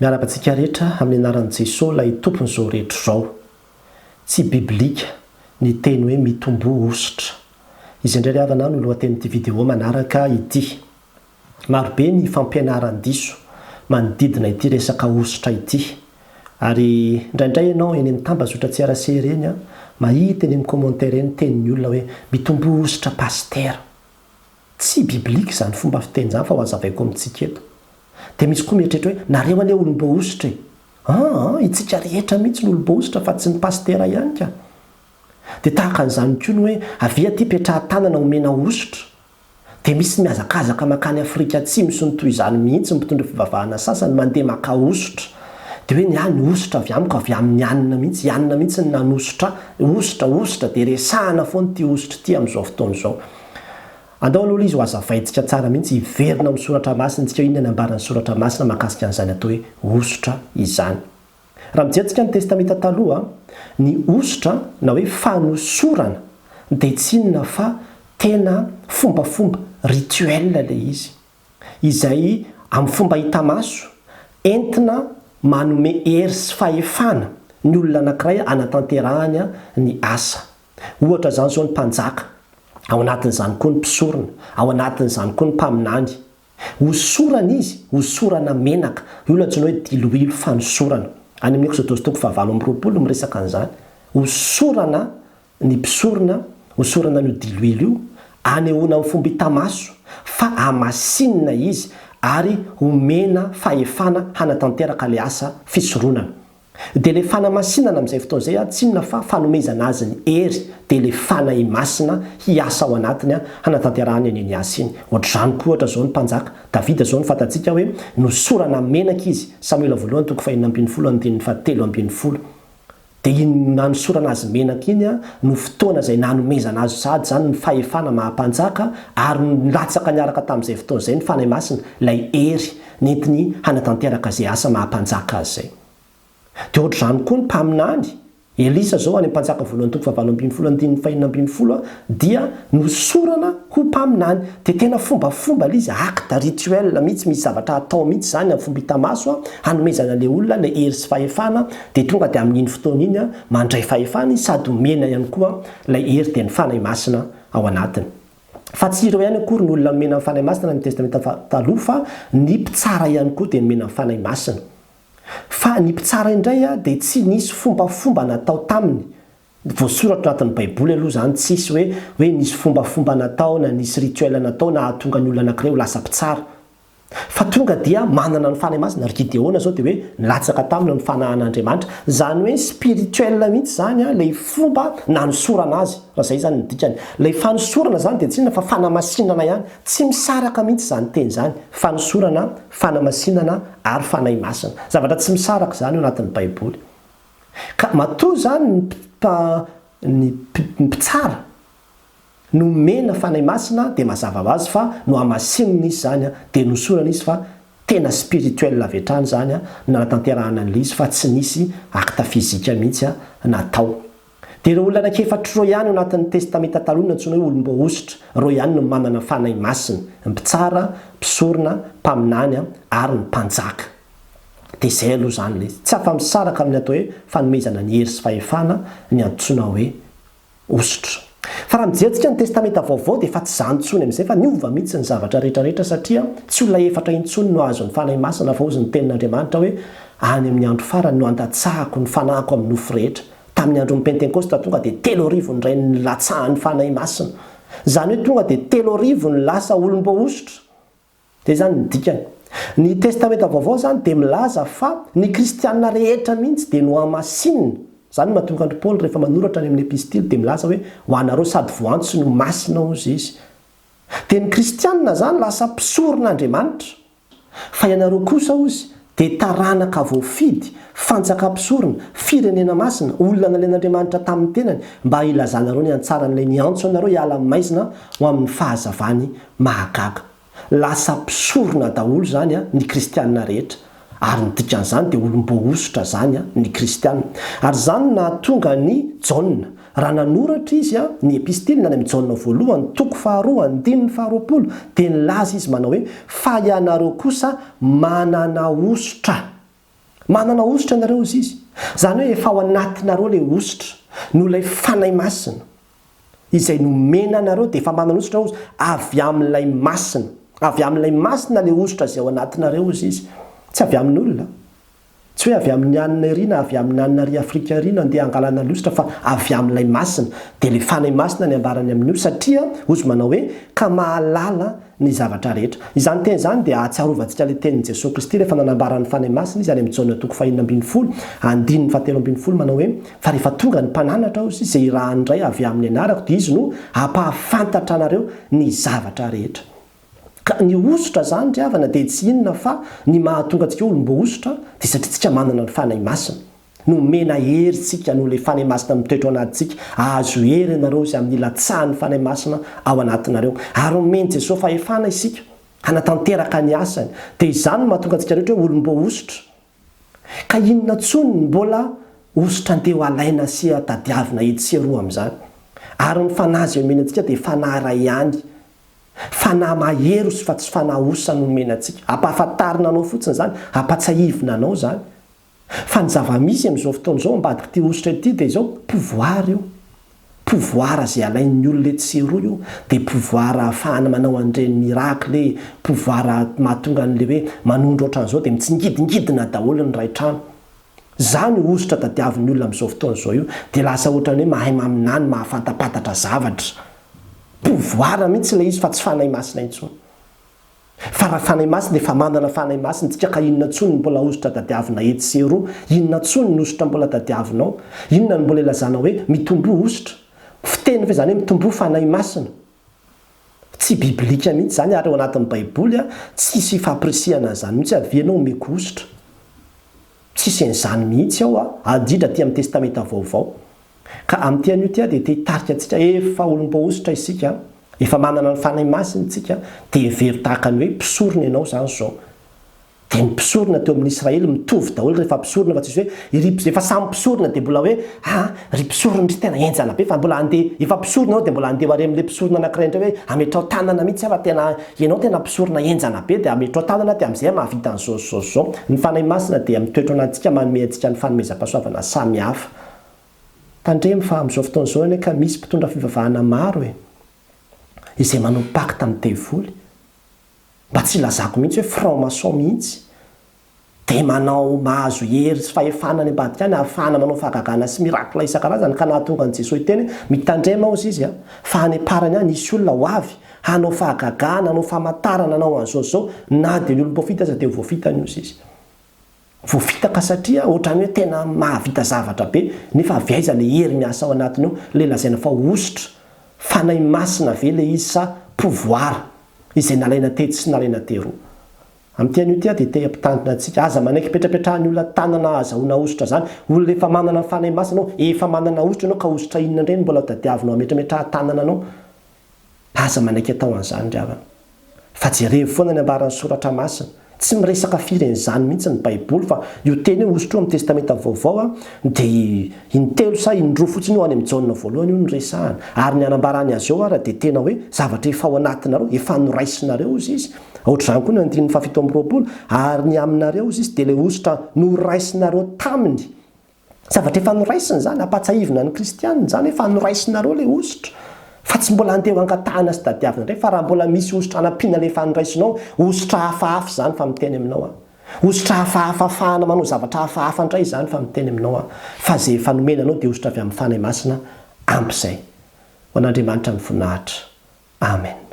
Miarabantsika rehetra amin'ny anaran'i Jesosy ilay tompon'izao rehetra izao. Tsy biblika ny teny hoe mitomboa hosotra. Izy indray havana no lohatenin'ity vidéo manaraka ity. Marobe ny fampianaran-diso manodidina ity resaka hosotra ity. Ary indraindray ianao eny amin'ny tambazotra tsy ara-sery eny mahita eny amin'ny commentaire eny tenin'ny olona hoe mitomboa hosotra paster. Tsy biblika izany fomba fiteny izany fa ho hazavaiko amintsika eto. Dia misy koa mieritreritra hoe nareo anie olom-boa hosotra e. Itsika rehetra mihitsy ny olom-boa hosotra fa tsy ny pastera ihany ka. Dia tahaka an'izany koa ny hoe avy aty petrahan-tanana omena hosotra. Dia misy mihazakazaka makany Afrika Atsimo sy ny toy izany mihitsy mitondra fivavahana sasany mandeha maka hosotra. Dia hoe ny hosotra avy amiko avy amin'ny anina mihitsy ny nanosotra. Hosotra dia resahana foana ity hosotra ity amin'izao fotoana izao. Andao aloha izy ho hazavaintsika tsara mihitsy hiverina amin'ny soratra masina tsika inona ny ambaran'ny soratra masina mahakasika an'izany atao hoe hosotra izany. Raha mijery ny testamenta taloha, ny hosotra na hoe fanosorana dia tsy inona fa tena fombafomba rituel ilay izy. Izay amin'ny fomba hita maso entina manome hery sy fahefana ny olona anankiray hanatanterahany ny asa. Ohatra izany izao ny mpanjaka. Ao anatin'izany koa ny mpisorona, ao anatin'izany koa ny mpaminany. Hosorana izy, hosorana menaka. Io latsina hoe diloilo fanosorana. Any amin'ny Exodus 7:20 miresaka an'izany. Hosorana ny mpisorona, hosorana ny diloilo io, anehoana amin'ny fomba hita maso fa hamasinina izy ary homena fahefana hanatanteraka ilay asa fisoronana. Dia ilay fanamasinana amin'izay fotoana izay tsy inona fa fanomezana azy ny hery dia ilay fanahy masina hiasa ao anatiny hanatanterahany ny asa iny. Ohatr'izany koa ohatra izao ny mpanjaka Davida izao ny fantatsika hoe nosorana menaka izy. Samuela 1:5-7. Dia iny nanosorana azy menaka iny no fotoana izay nanomezana azy sady izany ny fahefana mahampanjaka ary nilatsaka niaraka tamin'izay fotoana izay ny fanahy masina ilay hery nentiny hanatanteraka izay asa mahampanjaka azy izay. Dia ohatr'izany koa ny mpaminany. Elisa izao any Mpanjaka 1:7-5 dia nosorana ho mpaminany. Dia tena fombafomba ilay izy, acte rituel mihitsy, misy zavatra atao mihitsy izany amin'ny fomba hita maso hanomezana ilay olona ilay hery sy fahefana dia tonga dia amin'iny fotoana iny mandray fahefana sady homena ihany koa ilay hery dia ny fanahy masina ao anatiny. Fa tsy ireo ihany akory ny olona nomena amin'ny fanahy masina ny testamenta taloha fa ny mpitsara ihany koa dia nomena amin'ny fanahy masina. Fa ny mpitsara indray dia tsy nisy fombafomba natao taminy. Voasoratra anatin'ny Baiboly aloha izany tsisy hoe nisy fombafomba natao na nisy rituel natao na hahatonga ny olona anankiray ho lasa mpitsara. Fa tonga dia manana ny fanahy masina. Ry Gideona izao dia hoe nilatsaka tamina ny fanahan'Andriamanitra. Izany hoe spirituel mihitsy izany ilay fomba nanosorana azy. Raha izay izany ny dikany. Ilay fanosorana izany dia tsy inona fa fanamasinana ihany. Tsy misaraka mihitsy izany teny izany. Fanosorana, fanamasinana ary fanahy masina. Zavatra tsy misaraka izany eo anatin'ny Baiboly. Ka matoa izany ny mpitsara no mena fanahy masina dia mazava ho azy fa no hamasinina izy izany dia nosorana izy fa tena spirituel avy hatrany izany nanatanterahana an'ilay izy fa tsy nisy acte fizika mihitsy natao. Dia ireo olona anankiefatra roa ihany ao anatin'ny testamenta taloha antsoina hoe olom-boa hosotra. Roa ihany no manana fanahy masina: mpitsara, mpisorona, mpaminany ary ny mpanjaka. Dia izay aloha izany ilay izy. Tsy afa-misaraka amin'ny atao hoe fanomezana ny hery sy fahefana ny antsoina hoe hosotra. Fa raha mijery ny testamenta vaovao dia efa tsy izany intsony amin'izay fa niova mihitsy ny zavatra rehetrarehetra satria tsy olona efatra intsony no azo ny fanahy masina fa ozy ny tenin'Andriamanitra hoe any amin'ny andro farany no andatsahako ny fanahiko amin'ny nofo rehetra. Tamin'ny andron'ny Pentekosta tonga dia 3,000 ny ray ny latsahan'ny fanahy masina. Izany hoe tonga dia 3,000 ny lasa olom-boa hosotra. Dia izany ny dikany. Ny testamenta vaovao izany dia milaza fa ny kristianina rehetra mihitsy dia no hamasinina. Izany mahatonga andry Paoly rehefa manoratra any amin'ny epistily dia milaza hoe ho anareo sady voantsy no masina ozy izy. Dia ny kristianina izany lasa mpisoron'Andriamanitra. Fa ianareo kosa ozy dia taranaka voafidy, fanjakam-pisorona, firenena masina, olona nalain'Andriamanitra tamin'ny tenany mba ilazanareo ny antsaran'ilay niantso anareo hiala maizina ho amin'ny fahazavany mahagaga. Lasa mpisorona daholo izany ny kristianina rehetra. Ary ny dikan'izany dia olom-boa hosotra izany ny kristianina. Ary izany nahatonga ny Jaona. Raha nanoratra izy ny epistily na ny amin'ny Jaona voalohany 2:2 dia nilaza izy manao hoe fa ianareo kosa manana hosotra manana ositra nareo izy izy zany hoe efa ao anatinareo le ositra no lay fanay masina izay nomena nareo dia efa manana ositra ozy avy amin'ilay masina avy amin'ilay masina le ositra zay ao anatinareo izy izy tsy avy amin'olona tsy hoe avy amin'ny anina irina avy amin'ny anina ry afrika irina andeha angalana lositra fa avy amin'ilay masina dia le fanay masina ny ambarany amin'io satria ozy manao hoe ka mahalala ny zavatra rehetra izany teny izany dia ahatsiarovantsika le tenin'i Jesosy Kristy rehefa nanambarany fanay masina izy any amin'ny jaona toko 5:10 andininy 7:10 manao hoe fa rehefa tonga ny mpananatra izy izay raha ndray avy amin'ny anarako dia izy no hampahafantatra anareo ny zavatra rehetra. Ka ny ositra zany ry havana dia tsy inona fa ny mahatonga antsika olom-bo ositra dia satria tsika manana ny fanay masina no mena herintsika no le fanay masina mitoetra ao anatintsika azo hery ianareo izay amin'ny latsahan'ny fanay masina ao anatinareo ary omeny Jesosy fahefana isika hanatanteraka ny asany dia izany no mahatonga antsika rehetra hoe olom-bo ositra ka inona tsony ny mbola ositra andeha ho alaina sy tadiavina etsy sy roa amin'izany ary ny fanazy omena antsika dia fanahy iray ihany fanahy mahery sy fa tsy fanahy osa no omena antsika hampahafantarina anao fotsiny zany hampatsahivina anao zany fa ny zava-misy amin'izao fotoana izao ambadika ity ositra ity dia izao pouvoir io pouvoir izay alain'ny olona etsy roa io dia pouvoir ahafahana manao an'ireny miracle pouvoir mahatonga an'le hoe manondro ohatran'izao dia mitsingidingidina daholo ny ray trano zany ositra tadiavin'ny olona amin'izao fotoana izao io dia lasa ohatrany hoe mahay maminany mahafantapatatra zavatra pouvoir mihitsy ilay izy fa tsy fanay masina intsony fa raha fanay masina dia efa manana fanay masina tsika ka inona tsony mbola ositra tadiavina etsy sy roa inona tsony ny ositra mbola tadiavinao inona ny mbola ilazanao hoe mitombo ositra fiteny fa izany hoe mitombo fanay masina tsy biblika mihitsy zany ary ao anatin'ny baiboly tsisy fampirisihana zany mihitsy avianao meko ositra tsisy an'izany mihitsy ao adidra ty amin'ny testamenta vaovao ka amin'ity an'io ty dia te-hitarika antsika efa olom-bo ositra isika efa manana ny fanay masina isika dia very tahaka ny hoe mpisorona ianao zany zao dia ny mpisorona teo amin'ny Israely mitovy daholo rehefa mpisorona fa tsisy hoe efa samy mpisorona dia mbola hoe ry mpisorona ndry tena enjana be fa mbola andeha efa mpisorona ao dia mbola andeha ho ary amin'ilay mpisorona anankiray indray hoe ametrao tanana mihitsy fa tena ianao tena mpisorona enjana be dia ametrao tanana dia amin'izay mahavita an'izao ny fanay masina dia mitoetra ao anatintsika manome antsika ny fanomezam-pahasoavana samy hafa tandremy fa amin'izao fotoana izao ane ka misy mpitondra fivavahana maro izay manao pacte amin'ny devoly mba tsy lazako mihitsy hoe franc-maçon mihitsy dia manao mahazo hery sy fahefana any ambadika any ahafahana manao fahagagana sy miracle isan-karazany ka nahatonga an'i Jesosy teny mitandrema ao izy fa any aparany any isy olona ho avy hanao fahagagana hanao famantarana anao an'izao na dia ny olom-pofita aza dia voafitany izy izy voafitaka satria ohatrany hoe tena mahavita zavatra be nefa avy aiza le hery miasa ao anatiny eo le lazaina fa ositra fanay masina ve le izy sa pouvoir izay nalaina tety sy nalaina teroa amin'ity an'io ty dia te-hampitandrina antsika aza manaiky petrapetrahany olona tanana azahoana ositra zany olona efa manana ny fanay masina anao efa manana ositra anao ka ositra inona indreny mbola tadiavinao ametrametraha tanana anao aza manaiky atao an'izany ry havana fa jerevy foana ny ambaran'ny soratra masina tsy miresaka firen'izany mihitsy ny baiboly fa io teny hoe ositra io amin'ny testamenta vaovao dia intelo sa indroa fotsiny io any amin'ny jaona voalohany io ny resahana ary ny anambarany azy eo ary dia tena hoe zavatra efa ao anatinareo efa noraisinareo izy izy ohatr'izany koa ny andininy 7:20 ary ny aminareo izy dia le ositra noraisinareo taminy zavatra efa noraisiny zany hampatsahivina ny kristianina zany efa noraisinareo le ositra fa tsy mbola andeha angatahana sy tadiavina indray fa raha mbola misy ositra anampiana le faniraisinao ositra hafahafa zany fa miteny aminao ositra hafahafa afahana manao zavatra hafahafa indray zany fa miteny aminao fa zay efa nomena anao dia ositra avy amin'ny fanay masina ampy izay ho an'Andriamanitra ny voninahitra amen.